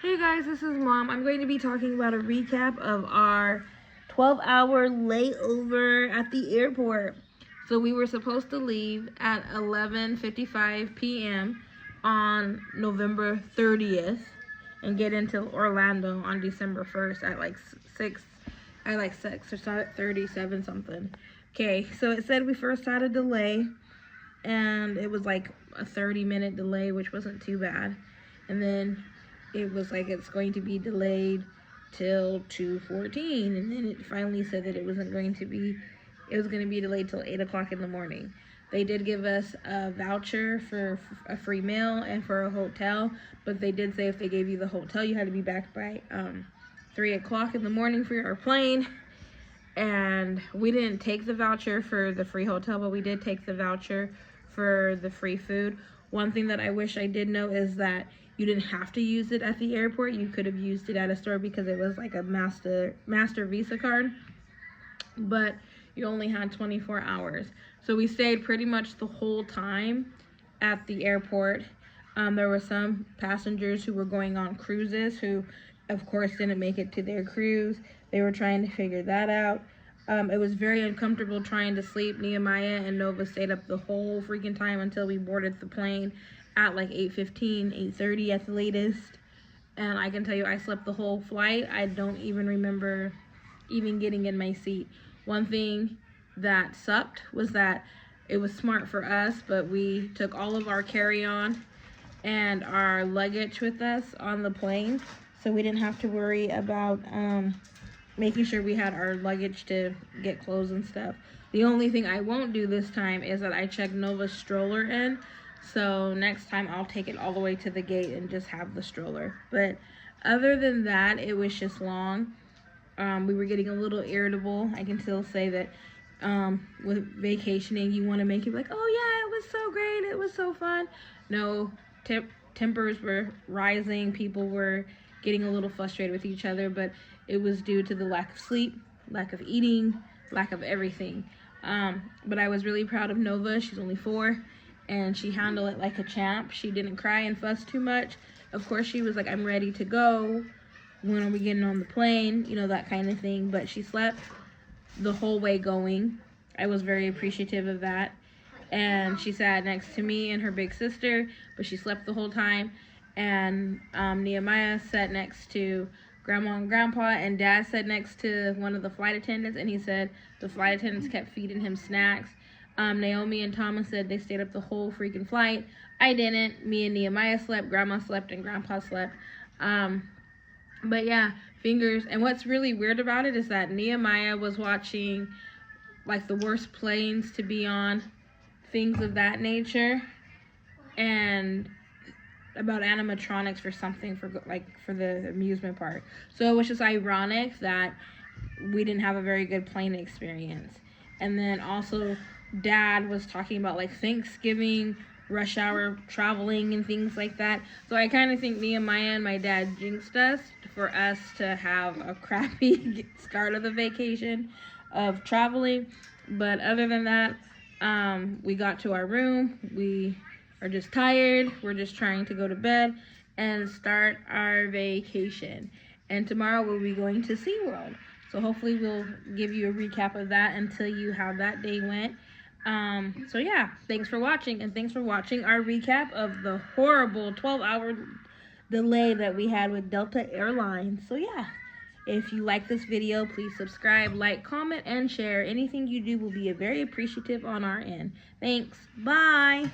Hey guys, this is Mom. I'm going to be talking about a recap of our 12-hour layover at the airport. So we were supposed to leave at 11:55 p.m. on November 30th and get into Orlando on December 1st at like 6 or 37 something. Okay, so it said we first had a delay and it was like a 30-minute delay, which wasn't too bad. And then it was like it's going to be delayed till 2:14, and then it finally said that it was going to be delayed till 8 o'clock in the morning. They did give us a voucher for a free meal and for a hotel, but they did say if they gave you the hotel, you had to be back by 3 o'clock in the morning for your plane. And we didn't take the voucher for the free hotel, but we did take the voucher for the free food. One thing that I wish I did know is that you didn't have to use it at the airport. You could have used it at a store because it was like a master Visa card, but you only had 24 hours. So we stayed pretty much the whole time at the airport. There were some passengers who were going on cruises who, of course, didn't make it to their cruise. They were trying to figure that out. It was very uncomfortable trying to sleep. Nehemiah and Nova stayed up the whole freaking time until we boarded the plane at like 8:15, 8:30 at the latest. And I can tell you I slept the whole flight. I don't even remember even getting in my seat. One thing that sucked was that it was smart for us, but we took all of our carry-on and our luggage with us on the plane, so we didn't have to worry about making sure we had our luggage to get clothes and stuff. The only thing I won't do this time is that I checked Nova's stroller in, so next time I'll take it all the way to the gate and just have the stroller. But other than that, it was just long. We were getting a little irritable. I can still say that with vacationing, you want to make it like, oh yeah, it was so great, it was so fun. No, tempers were rising. People were getting a little frustrated with each other, but it was due to the lack of sleep, lack of eating, lack of everything. But I was really proud of Nova. She's only 4, and she handled it like a champ. She didn't cry and fuss too much. Of course, she was like, I'm ready to go. When are we getting on the plane? You know, that kind of thing. But she slept the whole way going. I was very appreciative of that. And she sat next to me and her big sister, but she slept the whole time. And Nehemiah sat next to Grandma and Grandpa, and Dad sat next to one of the flight attendants, and he said the flight attendants kept feeding him snacks. Naomi and Thomas said they stayed up the whole freaking flight. I didn't. Me and Nehemiah slept, Grandma slept, and Grandpa slept. But yeah, fingers. And what's really weird about it is that Nehemiah was watching like the worst planes to be on, things of that nature, and about animatronics for something for the amusement park. So it was just ironic that we didn't have a very good plane experience. And then also Dad was talking about like Thanksgiving rush hour traveling and things like that. So I kind of think Nehemiah and my dad jinxed us for us to have a crappy start of the vacation of traveling. But other than that, we got to our room. We are just tired. We're just trying to go to bed and start our vacation. And tomorrow we'll be going to SeaWorld. So hopefully we'll give you a recap of that and tell you how that day went. So yeah, thanks for watching, and thanks for watching our recap of the horrible 12-hour delay that we had with Delta Airlines. So yeah, if you like this video, please subscribe, like, comment, and share. Anything you do will be very appreciative on our end. Thanks. Bye.